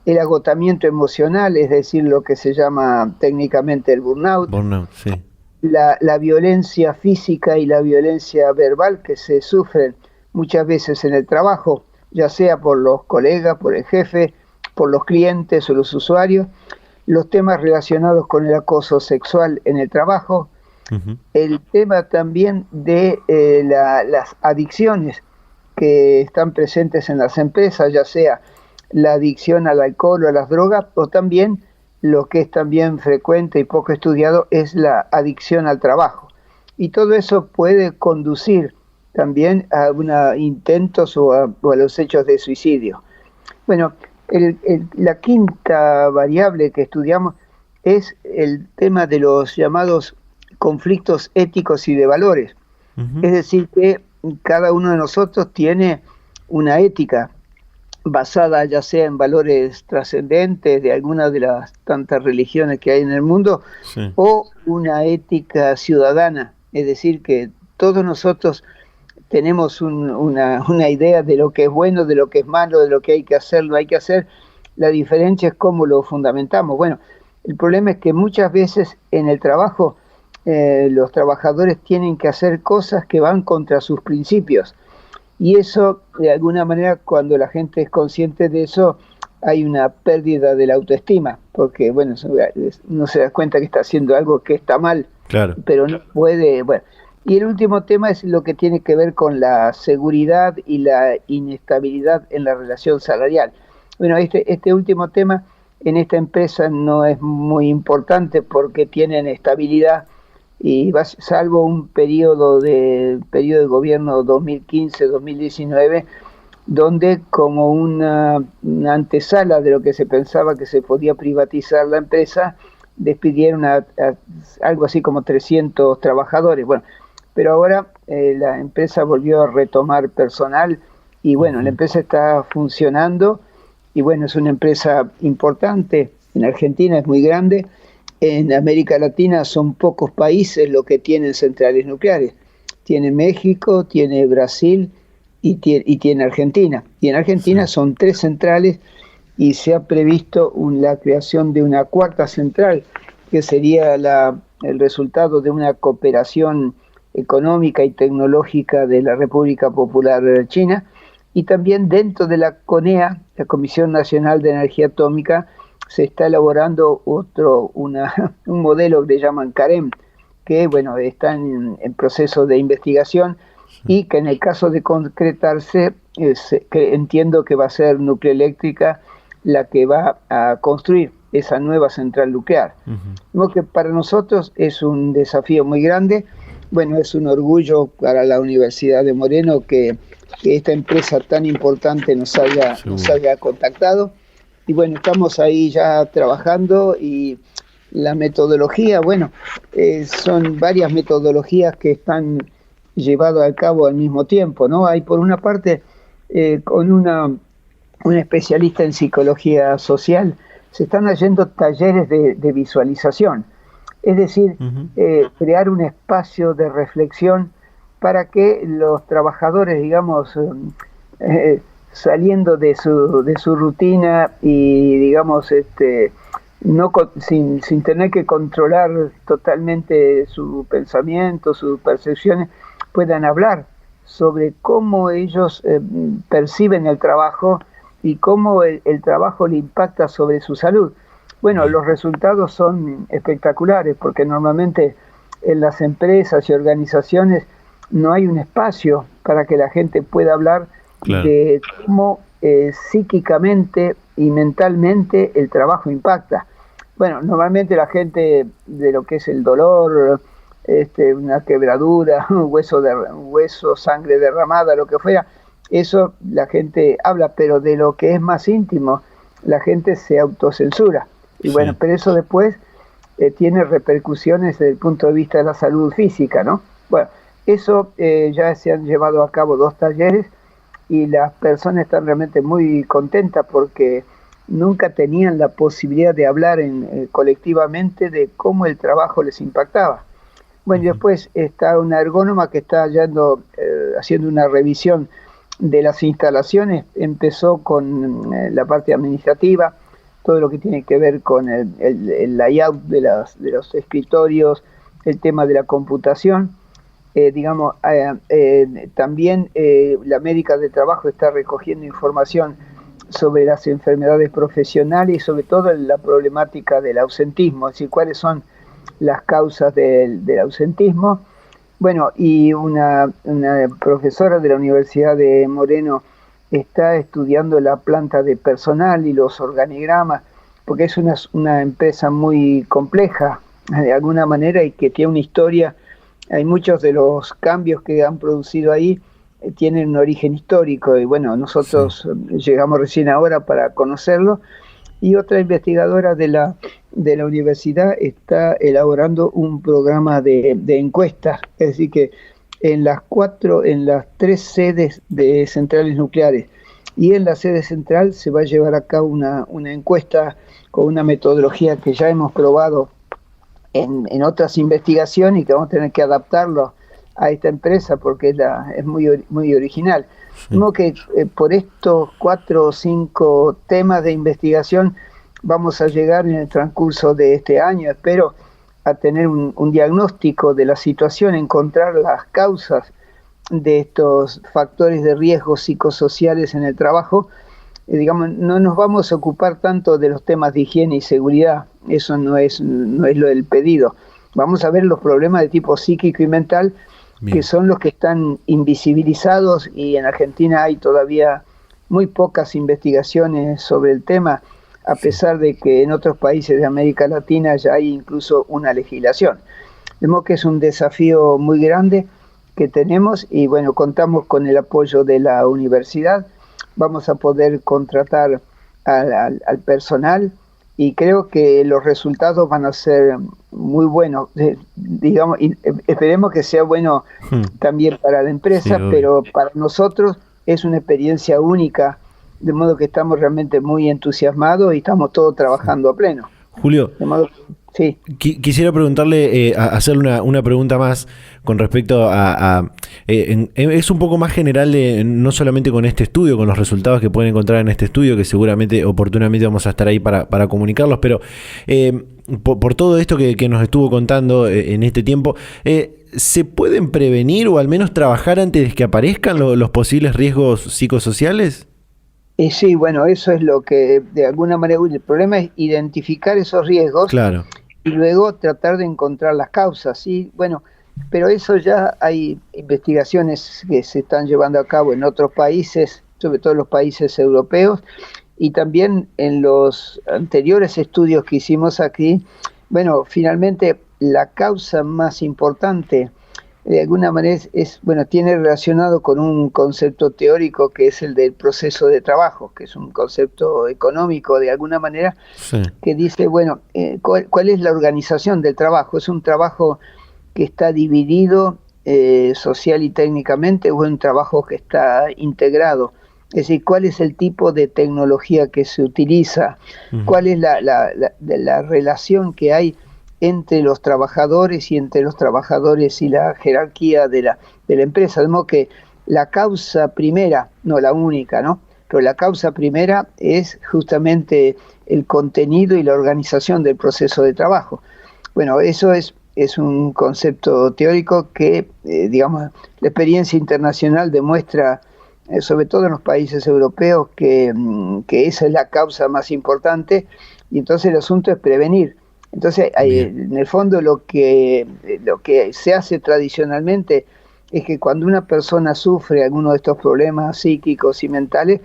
el agotamiento emocional, es decir, lo que se llama técnicamente el burnout, sí. La violencia física y la violencia verbal que se sufren muchas veces en el trabajo, ya sea por los colegas, por el jefe, por los clientes o los usuarios, los temas relacionados con el acoso sexual en el trabajo, el tema también de las adicciones que están presentes en las empresas, ya sea la adicción al alcohol o a las drogas, o también lo que es también frecuente y poco estudiado es la adicción al trabajo. Y todo eso puede conducir también a intentos o a los hechos de suicidio. Bueno, la quinta variable que estudiamos es el tema de los llamados conflictos éticos y de valores. Es decir, que cada uno de nosotros tiene una ética basada ya sea en valores trascendentes de alguna de las tantas religiones que hay en el mundo, o una ética ciudadana, es decir, que todos nosotros tenemos una idea de lo que es bueno, de lo que es malo, de lo que hay que hacer, no hay que hacer, La diferencia es cómo lo fundamentamos. Bueno, el problema es que muchas veces en el trabajo los trabajadores tienen que hacer cosas que van contra sus principios. Y eso, de alguna manera, cuando la gente es consciente de eso, hay una pérdida de la autoestima, porque, bueno, no se da cuenta que está haciendo algo que está mal, Claro. pero no puede, bueno. Y el último tema es lo que tiene que ver con la seguridad y la inestabilidad en la relación salarial. Bueno, este último tema en esta empresa no es muy importante porque tienen estabilidad y salvo un periodo de gobierno 2015-2019, donde como una antesala de lo que se pensaba que se podía privatizar la empresa, despidieron a algo así como 300 trabajadores. Bueno, pero ahora la empresa volvió a retomar personal y bueno, la empresa está funcionando y bueno, es una empresa importante. En Argentina es muy grande. En América Latina son pocos países los que tienen centrales nucleares. Tiene México, tiene Brasil y tiene Argentina. Y en Argentina son 3 centrales y se ha previsto la creación de una 4ª central, que sería el resultado de una cooperación económica y tecnológica de la República Popular China, y también dentro de la CONEA, la Comisión Nacional de Energía Atómica, se está elaborando un modelo que le llaman CAREM, que bueno, está en proceso de investigación y que en el caso de concretarse, que entiendo que va a ser Nuclearélectrica la que va a construir esa nueva central nuclear. Lo que para nosotros es un desafío muy grande. Bueno, es un orgullo para la Universidad de Moreno que esta empresa tan importante nos haya contactado. Y bueno, estamos ahí ya trabajando y la metodología, bueno, son varias metodologías que están llevadas a cabo al mismo tiempo, ¿no? Hay por una parte, con un especialista en psicología social, se están haciendo talleres de visualización, es decir, crear un espacio de reflexión para que los trabajadores, digamos, saliendo de su rutina y, digamos, sin tener que controlar totalmente su pensamiento, sus percepciones, puedan hablar sobre cómo ellos perciben el trabajo y cómo el trabajo le impacta sobre su salud. Bueno, los resultados son espectaculares porque normalmente en las empresas y organizaciones no hay un espacio para que la gente pueda hablar de cómo psíquicamente y mentalmente el trabajo impacta. Bueno, normalmente la gente de lo que es el dolor, una quebradura, un hueso, sangre derramada, lo que fuera, eso la gente habla, pero de lo que es más íntimo, la gente se autocensura. Y bueno, pero eso después tiene repercusiones desde el punto de vista de la salud física, ¿no? Bueno, eso ya se han llevado a cabo 2 talleres y las personas están realmente muy contentas porque nunca tenían la posibilidad de hablar colectivamente de cómo el trabajo les impactaba. Bueno, y después está una ergónoma que está haciendo una revisión de las instalaciones. Empezó con la parte administrativa, todo lo que tiene que ver con el layout de los escritorios, el tema de la computación. También la médica de trabajo está recogiendo información sobre las enfermedades profesionales y sobre todo la problemática del ausentismo, es decir, cuáles son las causas del ausentismo. Bueno, y una profesora de la Universidad de Moreno está estudiando la planta de personal y los organigramas, porque es una empresa muy compleja de alguna manera y que tiene una historia. Hay muchos de los cambios que han producido ahí tienen un origen histórico y bueno, nosotros llegamos recién ahora para conocerlo. Y otra investigadora de la universidad está elaborando un programa de encuestas, es decir que en las 3 sedes de centrales nucleares y en la sede central se va a llevar a cabo una encuesta con una metodología que ya hemos probado en otras investigaciones y que vamos a tener que adaptarlo a esta empresa porque es muy original. Como que por estos 4 o 5 temas de investigación vamos a llegar en el transcurso de este año, espero, a tener un diagnóstico de la situación, encontrar las causas de estos factores de riesgo psicosociales en el trabajo. Digamos, no nos vamos a ocupar tanto de los temas de higiene y seguridad, eso no es lo del pedido. Vamos a ver los problemas de tipo psíquico y mental, bien, que son los que están invisibilizados, y en Argentina hay todavía muy pocas investigaciones sobre el tema, a pesar de que en otros países de América Latina ya hay incluso una legislación. De modo que es un desafío muy grande que tenemos, y bueno, contamos con el apoyo de la universidad. Vamos a poder contratar al personal, y creo que los resultados van a ser muy buenos. Digamos, y esperemos que sea bueno también para la empresa, sí, pero para nosotros es una experiencia única, de modo que estamos realmente muy entusiasmados y estamos todos trabajando a pleno. Julio, de modo que, sí. Quisiera preguntarle, hacerle una pregunta más con respecto es un poco más general, no solamente con este estudio, con los resultados que pueden encontrar en este estudio, que seguramente oportunamente vamos a estar ahí para comunicarlos, pero por todo esto que nos estuvo contando en este tiempo, ¿se pueden prevenir o al menos trabajar antes de que aparezcan los posibles riesgos psicosociales? Sí, bueno, eso es lo que de alguna manera, el problema es identificar esos riesgos, claro, y luego tratar de encontrar las causas, ¿sí? Bueno, pero eso ya hay investigaciones que se están llevando a cabo en otros países, sobre todo en los países europeos, y también en los anteriores estudios que hicimos aquí. Bueno, finalmente la causa más importante de alguna manera tiene relacionado con un concepto teórico que es el del proceso de trabajo, que es un concepto económico de alguna manera, sí, que dice, bueno, ¿cuál es la organización del trabajo? ¿Es un trabajo que está dividido social y técnicamente, o es un trabajo que está integrado? Es decir, ¿cuál es el tipo de tecnología que se utiliza? ¿Cuál es la relación que hay entre los trabajadores y entre los trabajadores y la jerarquía de la empresa? De modo que la causa primera, no la única, ¿no? Pero la causa primera es justamente el contenido y la organización del proceso de trabajo. Bueno, eso es un concepto teórico que, digamos, la experiencia internacional demuestra, sobre todo en los países europeos, que esa es la causa más importante, y entonces el asunto es prevenir. Entonces, en el fondo lo que se hace tradicionalmente es que cuando una persona sufre alguno de estos problemas psíquicos y mentales,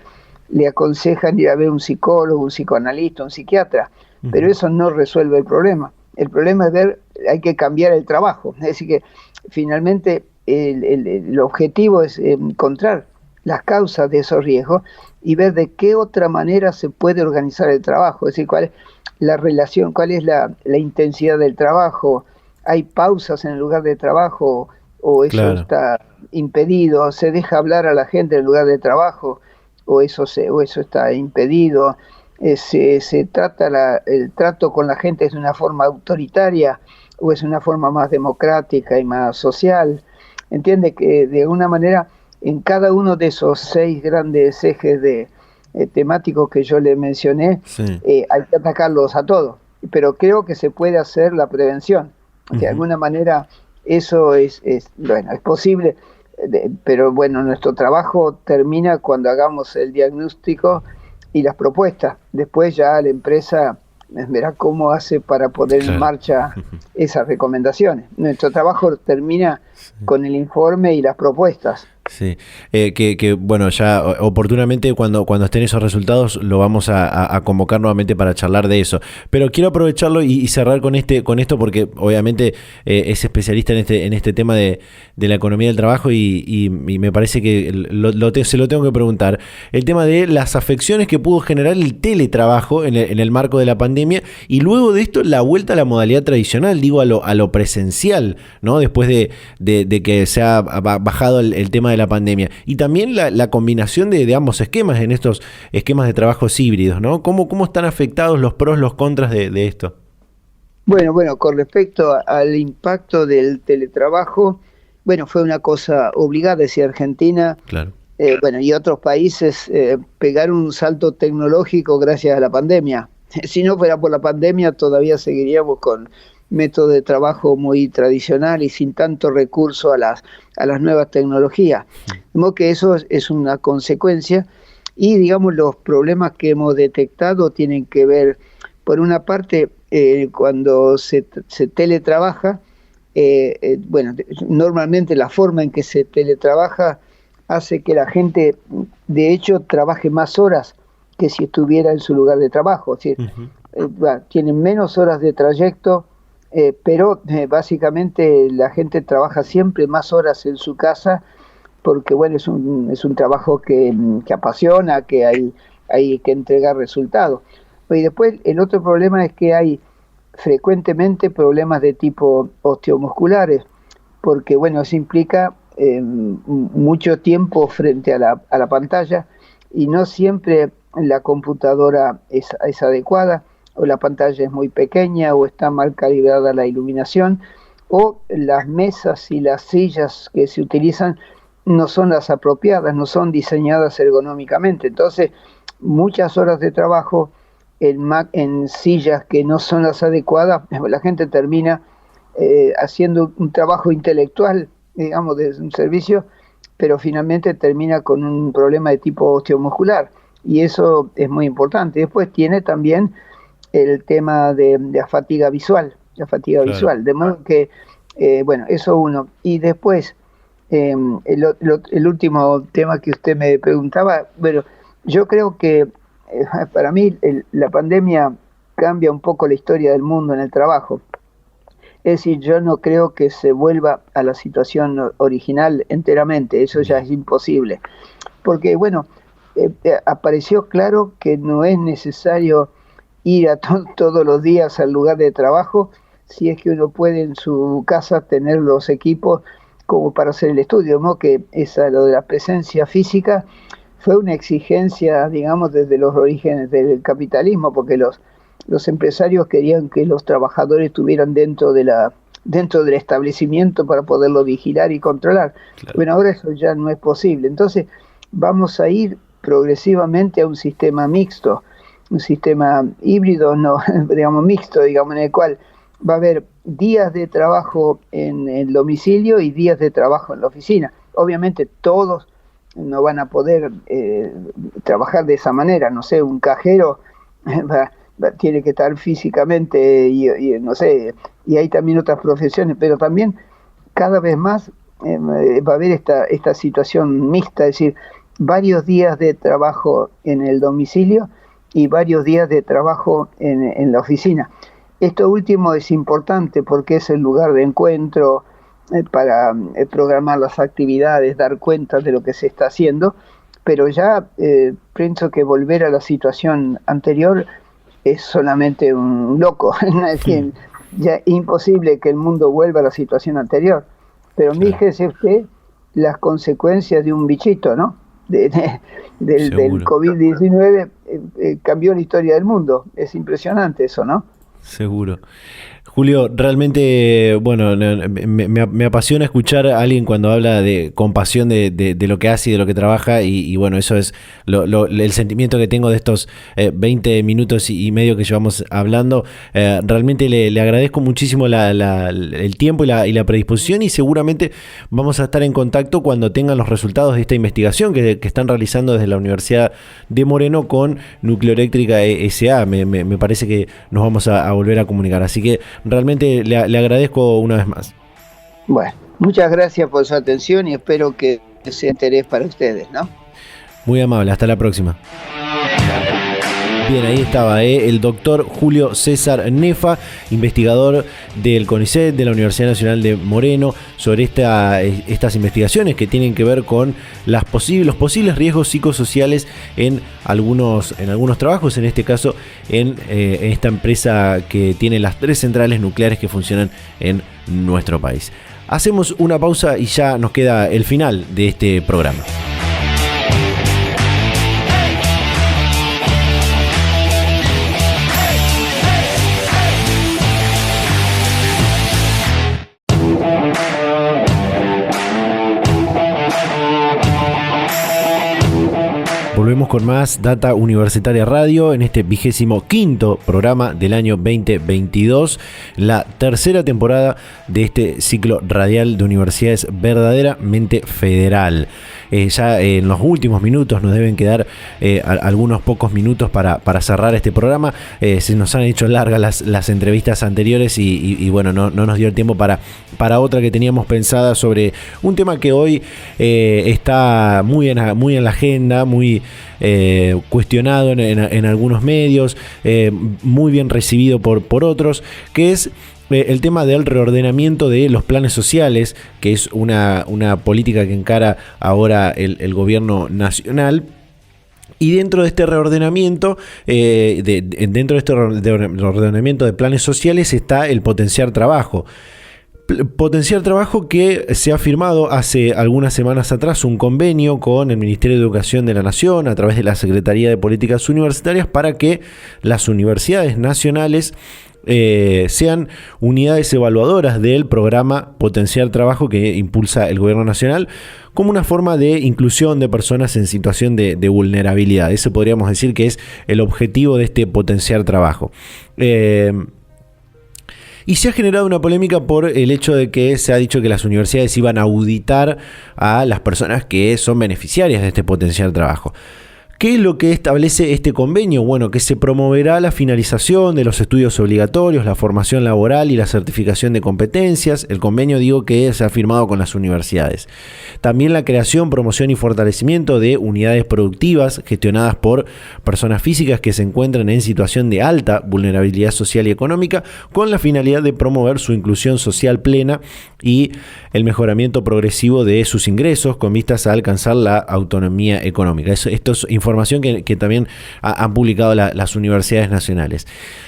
le aconsejan ir a ver un psicólogo, un psicoanalista, un psiquiatra, pero eso no resuelve el problema. El problema es hay que cambiar el trabajo. Es decir, que finalmente el objetivo es encontrar las causas de esos riesgos y ver de qué otra manera se puede organizar el trabajo. Es decir, cuál es la relación, cuál es la intensidad del trabajo, hay pausas en el lugar de trabajo, o eso, claro, está impedido, se deja hablar a la gente en el lugar de trabajo, o eso está impedido, se trata el trato con la gente es de una forma autoritaria, o es una forma más democrática y más social. Entiende que de alguna manera en cada uno de esos 6 grandes ejes temáticos que yo le mencioné, sí, hay que atacarlos a todos, pero creo que se puede hacer la prevención. De alguna manera eso es posible, pero bueno, nuestro trabajo termina cuando hagamos el diagnóstico y las propuestas. Después ya la empresa verá cómo hace para poner, claro, en marcha esas recomendaciones. Nuestro trabajo termina, sí, con el informe y las propuestas. Sí, que bueno, ya oportunamente cuando estén esos resultados lo vamos a convocar nuevamente para charlar de eso. Pero quiero aprovecharlo y cerrar con esto porque obviamente es especialista en este tema de la economía del trabajo y me parece que se lo tengo que preguntar. El tema de las afecciones que pudo generar el teletrabajo en el marco de la pandemia, y luego de esto la vuelta a la modalidad tradicional, digo a lo presencial, ¿no? Después de que se ha bajado el tema de la pandemia, y también la combinación de ambos esquemas en estos esquemas de trabajos híbridos, ¿no? ¿Cómo están afectados los pros, los contras de esto? Bueno, con respecto al impacto del teletrabajo, bueno, fue una cosa obligada, decía Argentina, claro, bueno, y otros países pegaron un salto tecnológico gracias a la pandemia. Si no fuera por la pandemia, todavía seguiríamos con métodos de trabajo muy tradicional y sin tanto recurso a las nuevas tecnologías. De modo que eso es una consecuencia, y digamos los problemas que hemos detectado tienen que ver, por una parte, cuando se teletrabaja, bueno, normalmente la forma en que se teletrabaja hace que la gente, de hecho, trabaje más horas que si estuviera en su lugar de trabajo. Es decir, tienen menos horas de trayecto, pero básicamente la gente trabaja siempre más horas en su casa, porque bueno, es un trabajo que apasiona, que hay que entregar resultados. Y después el otro problema es que hay frecuentemente problemas de tipo osteomusculares, porque bueno, eso implica mucho tiempo frente a la pantalla, y no siempre la computadora es adecuada, o la pantalla es muy pequeña, o está mal calibrada la iluminación, o las mesas y las sillas que se utilizan no son las apropiadas, no son diseñadas ergonómicamente. Entonces, muchas horas de trabajo en sillas que no son las adecuadas, la gente termina haciendo un trabajo intelectual, digamos, de un servicio, pero finalmente termina con un problema de tipo osteomuscular, y eso es muy importante. Después tiene también el tema de la fatiga visual, de modo que, bueno, eso uno. Y después, el último tema que usted me preguntaba, bueno, yo creo que para mí la pandemia cambia un poco la historia del mundo en el trabajo. Es decir, yo no creo que se vuelva a la situación original enteramente, eso ya es imposible. Porque, bueno, apareció claro que no es necesario ir todos los días al lugar de trabajo, si es que uno puede en su casa tener los equipos como para hacer el estudio, ¿no? Que lo de la presencia física fue una exigencia, digamos, desde los orígenes del capitalismo, porque los empresarios querían que los trabajadores estuvieran dentro del establecimiento para poderlo vigilar y controlar. Claro. Bueno, ahora eso ya no es posible. Entonces vamos a ir progresivamente a un sistema mixto, un sistema híbrido, no, digamos mixto, digamos, en el cual va a haber días de trabajo en el domicilio y días de trabajo en la oficina. Obviamente todos no van a poder trabajar de esa manera. No sé, un cajero tiene que estar físicamente y no sé, y hay también otras profesiones, pero también cada vez más va a haber esta situación mixta, es decir, varios días de trabajo en el domicilio y varios días de trabajo en la oficina. Esto último es importante porque es el lugar de encuentro para programar las actividades, dar cuenta de lo que se está haciendo, pero ya pienso que volver a la situación anterior es solamente un loco. Es decir, ya es imposible que el mundo vuelva a la situación anterior. Pero fíjese usted las consecuencias de un bichito, ¿no? Del COVID-19 cambió la historia del mundo. Es impresionante eso, ¿no? Seguro. Julio, realmente, bueno, me apasiona escuchar a alguien cuando habla con pasión de lo que hace y de lo que trabaja, y bueno, eso es el sentimiento que tengo de estos 20 minutos y medio que llevamos hablando. Realmente le agradezco muchísimo el tiempo y la predisposición, y seguramente vamos a estar en contacto cuando tengan los resultados de esta investigación que están realizando desde la Universidad de Moreno con Nucleoeléctrica S.A. Me parece que nos vamos a volver a comunicar, así que realmente le agradezco una vez más. Bueno, muchas gracias por su atención y espero que sea interés para ustedes, ¿no? Muy amable, hasta la próxima. Bien, ahí estaba el doctor Julio César Nefa, investigador del CONICET, de la Universidad Nacional de Moreno, sobre estas investigaciones que tienen que ver con los posibles riesgos psicosociales en algunos trabajos, en este caso en esta empresa que tiene las 3 centrales nucleares que funcionan en nuestro país. Hacemos una pausa y ya nos queda el final de este programa. con más Data Universitaria Radio en este 25º programa del año 2022, la tercera temporada de este ciclo radial de universidades verdaderamente federal. Ya en los últimos minutos nos deben quedar algunos pocos minutos para cerrar este programa. Se nos han hecho largas las entrevistas anteriores y bueno, no nos dio el tiempo para otra que teníamos pensada sobre un tema que hoy está muy en la agenda, muy cuestionado en algunos medios, muy bien recibido por otros, que es el tema del reordenamiento de los planes sociales, que es una política que encara ahora el gobierno nacional. Y dentro de este reordenamiento, dentro de este reordenamiento de planes sociales está el potenciar trabajo. Potenciar trabajo que se ha firmado hace algunas semanas atrás un convenio con el Ministerio de Educación de la Nación a través de la Secretaría de Políticas Universitarias para que las universidades nacionales sean unidades evaluadoras del programa Potenciar Trabajo que impulsa el gobierno nacional como una forma de inclusión de personas en situación de vulnerabilidad. Ese podríamos decir que es el objetivo de este Potenciar Trabajo. Y se ha generado una polémica por el hecho de que se ha dicho que las universidades iban a auditar a las personas que son beneficiarias de este Potenciar Trabajo. ¿Qué es lo que establece este convenio? Bueno, que se promoverá la finalización de los estudios obligatorios, la formación laboral y la certificación de competencias. El convenio, digo, que se ha firmado con las universidades. También la creación, promoción y fortalecimiento de unidades productivas gestionadas por personas físicas que se encuentran en situación de alta vulnerabilidad social y económica, con la finalidad de promover su inclusión social plena y el mejoramiento progresivo de sus ingresos con vistas a alcanzar la autonomía económica. Esto es información que también han publicado las universidades nacionales.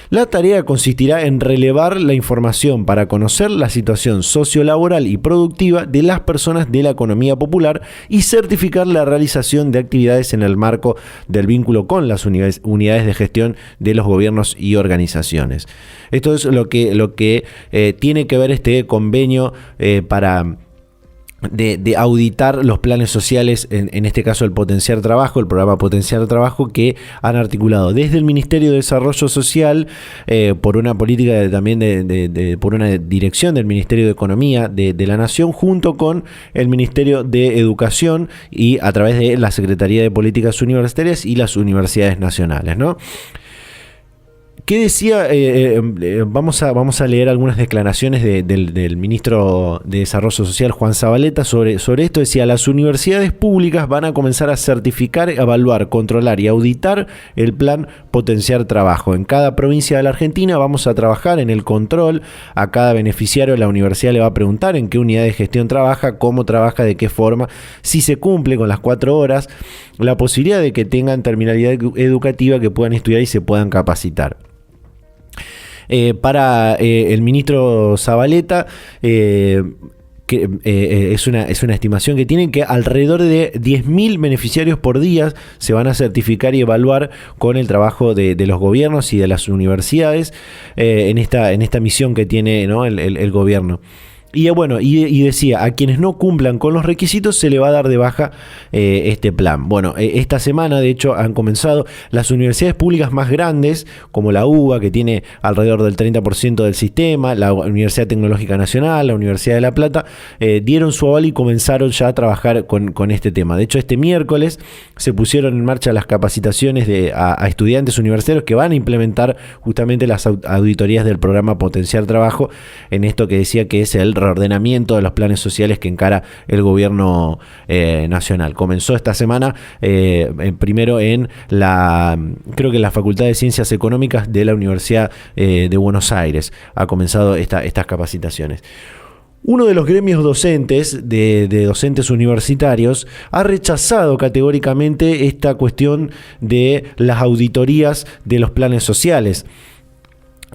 La tarea consistirá en relevar la información para conocer la situación sociolaboral y productiva de las personas de la economía popular y certificar la realización de actividades en el marco del vínculo con las unidades de gestión de los gobiernos y organizaciones. Esto es lo que tiene que ver este convenio para de auditar los planes sociales, en este caso el Potenciar Trabajo, el programa Potenciar Trabajo, que han articulado desde el Ministerio de Desarrollo Social, por una política también por una dirección del Ministerio de Economía de la Nación, junto con el Ministerio de Educación y a través de la Secretaría de Políticas Universitarias y las universidades nacionales, ¿no? ¿Qué decía? Vamos a leer algunas declaraciones del ministro de Desarrollo Social, Juan Zabaleta, sobre esto. Decía: las universidades públicas van a comenzar a certificar, evaluar, controlar y auditar el plan Potenciar Trabajo. En cada provincia de la Argentina vamos a trabajar en el control. A cada beneficiario la universidad le va a preguntar en qué unidad de gestión trabaja, cómo trabaja, de qué forma, si se cumple con las 4 horas, la posibilidad de que tengan terminalidad educativa, que puedan estudiar y se puedan capacitar. Para el ministro Zabaleta, que es una estimación que tienen, que alrededor de 10.000 beneficiarios por día se van a certificar y evaluar con el trabajo de los gobiernos y de las universidades en esta misión que tiene, ¿no?, el gobierno. Y bueno, y decía, a quienes no cumplan con los requisitos se le va a dar de baja este plan. Bueno, esta semana de hecho han comenzado las universidades públicas más grandes, como la UBA, que tiene alrededor del 30% del sistema, la Universidad Tecnológica Nacional, la Universidad de La Plata, dieron su aval y comenzaron ya a trabajar con este tema. De hecho, este miércoles se pusieron en marcha las capacitaciones a estudiantes universitarios que van a implementar justamente las auditorías del programa Potenciar Trabajo, en esto que decía que es el reordenamiento de los planes sociales que encara el gobierno nacional. Comenzó esta semana primero creo que en la Facultad de Ciencias Económicas de la Universidad de Buenos Aires ha comenzado estas capacitaciones. Uno de los gremios docentes, de docentes universitarios, ha rechazado categóricamente esta cuestión de las auditorías de los planes sociales.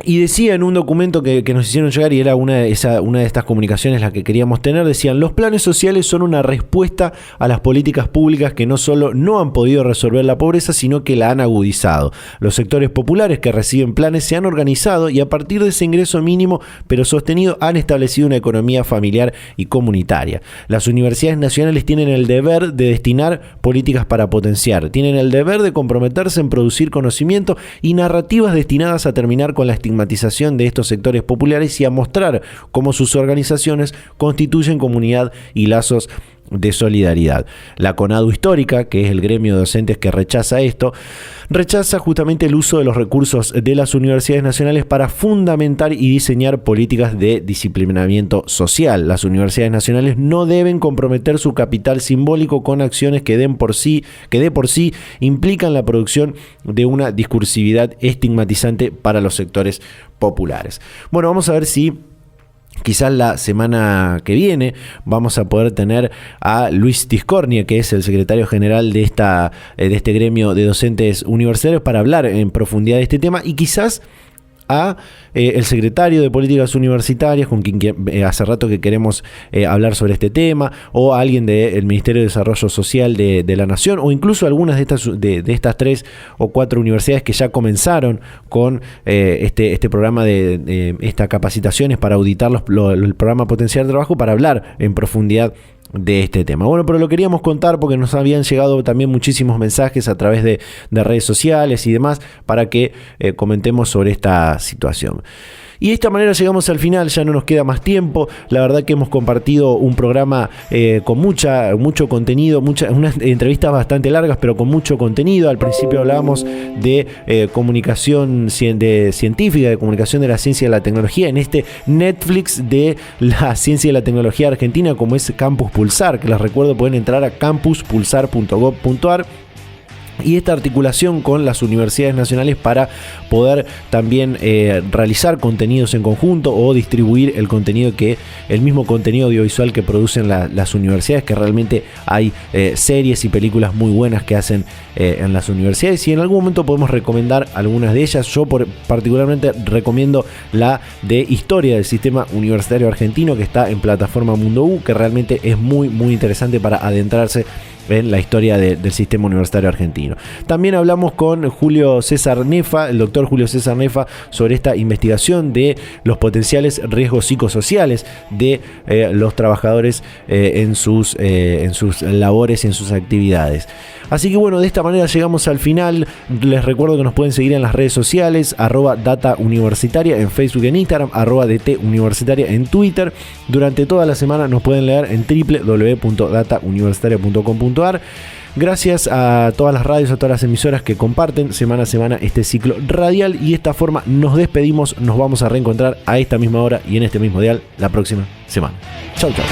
Y decía en un documento que nos hicieron llegar, y era una de estas comunicaciones la que queríamos tener, decían: los planes sociales son una respuesta a las políticas públicas que no solo no han podido resolver la pobreza, sino que la han agudizado. Los sectores populares que reciben planes se han organizado y a partir de ese ingreso mínimo pero sostenido han establecido una economía familiar y comunitaria. Las universidades nacionales tienen el deber de destinar políticas para potenciar, tienen el deber de comprometerse en producir conocimiento y narrativas destinadas a terminar con la estigmatización de estos sectores populares y a mostrar cómo sus organizaciones constituyen comunidad y lazos de solidaridad. La CONADU histórica, que es el gremio de docentes que rechaza esto, rechaza justamente el uso de los recursos de las universidades nacionales para fundamentar y diseñar políticas de disciplinamiento social. Las universidades nacionales no deben comprometer su capital simbólico con acciones que de por sí implican la producción de una discursividad estigmatizante para los sectores populares. Bueno, vamos a ver si quizás la semana que viene vamos a poder tener a Luis Tiscornia, que es el secretario general de este gremio de docentes universitarios, para hablar en profundidad de este tema, y quizás a el secretario de Políticas Universitarias, con quien hace rato que queremos hablar sobre este tema, o a alguien del Ministerio de Desarrollo Social de la Nación, o incluso algunas de estas 3 o 4 universidades que ya comenzaron con este programa de estas capacitaciones para auditar el programa Potenciar Trabajo, para hablar en profundidad de este tema. Bueno, pero lo queríamos contar porque nos habían llegado también muchísimos mensajes a través de redes sociales y demás para que comentemos sobre esta situación. Y de esta manera llegamos al final, ya no nos queda más tiempo. La verdad que hemos compartido un programa con mucho contenido, unas entrevistas bastante largas, pero con mucho contenido. Al principio hablábamos de comunicación científica, de comunicación de la ciencia y la tecnología, en este Netflix de la ciencia y la tecnología argentina, como es Campus Pulsar, que les recuerdo pueden entrar a campuspulsar.gov.ar. Y esta articulación con las universidades nacionales para poder también realizar contenidos en conjunto o distribuir el mismo contenido audiovisual que producen las universidades, que realmente hay series y películas muy buenas que hacen en las universidades, y en algún momento podemos recomendar algunas de ellas. Yo particularmente recomiendo la de Historia del Sistema Universitario Argentino, que está en plataforma Mundo U, que realmente es muy muy interesante para adentrarse en la historia del sistema universitario argentino. También hablamos con Julio César Nefa, el doctor Julio César Nefa, sobre esta investigación de los potenciales riesgos psicosociales de los trabajadores en sus labores y en sus actividades. Así que bueno, de esta manera llegamos al final. Les recuerdo que nos pueden seguir en las redes sociales, @datauniversitaria en Facebook y en Instagram, @dtuniversitaria en Twitter. Durante toda la semana nos pueden leer en www.datauniversitaria.com.ar. Gracias a todas las radios, a todas las emisoras que comparten semana a semana este ciclo radial, y de esta forma nos despedimos. Nos vamos a reencontrar a esta misma hora y en este mismo dial la próxima semana. Chau, chau.